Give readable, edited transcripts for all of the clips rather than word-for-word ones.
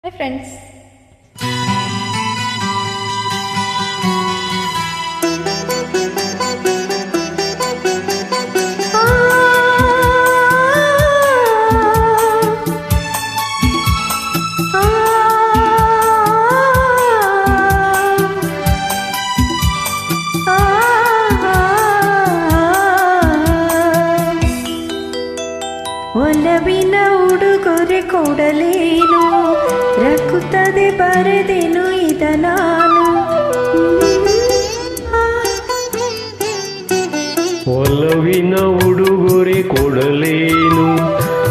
Hi friends. ಒಲವಿನ ಉಡುಗೊರೆ ಕೊಡಲೇನು, ರಕ್ಕುತ್ತದೆ ಬರೆದೆನು ಇದ ನಾನು. ಒಲವಿನ ಉಡುಗೊರೆ ಕೊಡಲೇನು,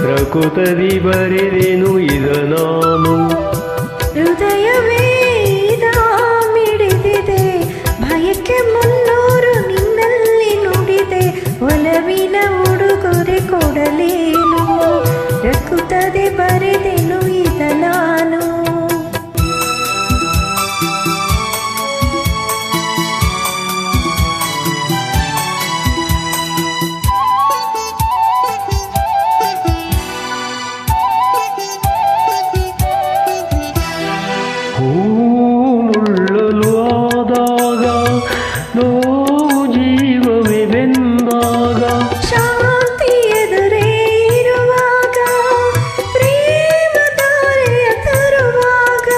ರಕ್ಕುತ್ತದೆ ಬರೆದೆನು ಇದ ನಾನು. ಹೃದಯವೇ ಇದ ಮಿಡಿದಿದೆ, ಭಯಕ್ಕೆ ಮುನ್ನೂರು ನಿನ್ನಲ್ಲಿ ನುಡಿದೆ. ಒಲವಿನ ಉಡುಗೊರೆ ಕೊಡಲೇನು, ರಕ್ಕುತ್ತದೆ ಬರೆದೆನು ಇದ ನಾನು. ಹೂಮುಳ್ಳಲು ಆದಾಗ, ನೋವು ಜೀವವೇ ಬೆಂದಾಗ, ಶಾಂತಿ ಎದುರೇ ಇರುವಾಗ, ಪ್ರೇಮ ದಾರೆಯ ತರುವಾಗ,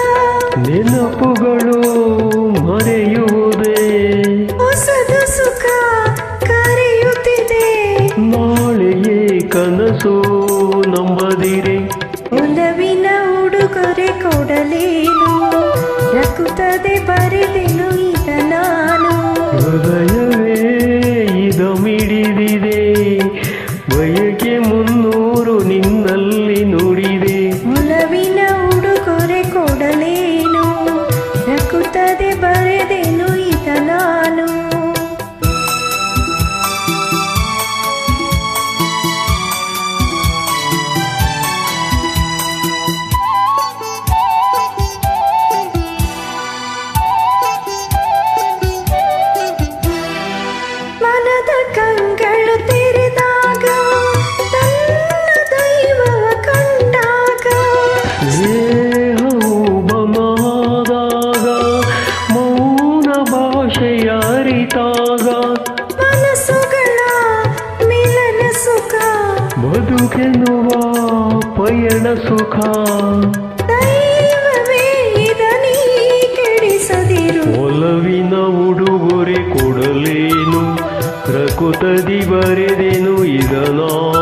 ನೆನಪುಗಳು ಮರೆಯುವುದೇ, ಹೊಸದು ಸುಖ ಕರೆಯುತ್ತಿದೆ. ನಾಳೆಯೇ ಕನಸು ನಂಬದಿರೆ. ಒಲವಿನ ಉಡುಗೊರೆ ಕೊಡಲೇನು, ರಕ್ಕುತ್ತದೆ ಬರೆದೆನು ಇದ ನಾನು. ಹೃದಯವೇ ಇದ ಮಿಡಿದಿದೆ, ಬಯಕೆ ಮುನ್ನೂರು ನಿನ್ನಲ್ಲಿ ನುಡಿದೆ. ಒಲವಿನ ಉಡುಗೊರೆ ಕೊಡಲೇನು, ರಕ್ಕುತ್ತದೆ ಬರೆದೆನು ಇದ ನಾನು. ಮನದ ಕಂಗಳು ತೆರೆದಾಗ, ತನ್ನ ದೈವವ ಕಂಡಾಗ, ದೇಹವು ಬಮಾದಾಗ, ಮೌನ ಭಾಷೆಯ ಅರಿತಾಗ, ಮನಸ್ಸುಗಳ ಮಿಲನ ಸುಖ, ಬದುಕೆನ್ನುವ ಪಯಣ ಸುಖ. ದೈವವೇ ಇದ ನೀ ಕೆಡಿಸದಿರು. ಒಲವಿನ ಉಡುಗೊರೆ ಕೊಡಲೇನು, ರಕ್ಕುತ್ತದೆ ಬರೆದೆನು ಇದ ನಾನು.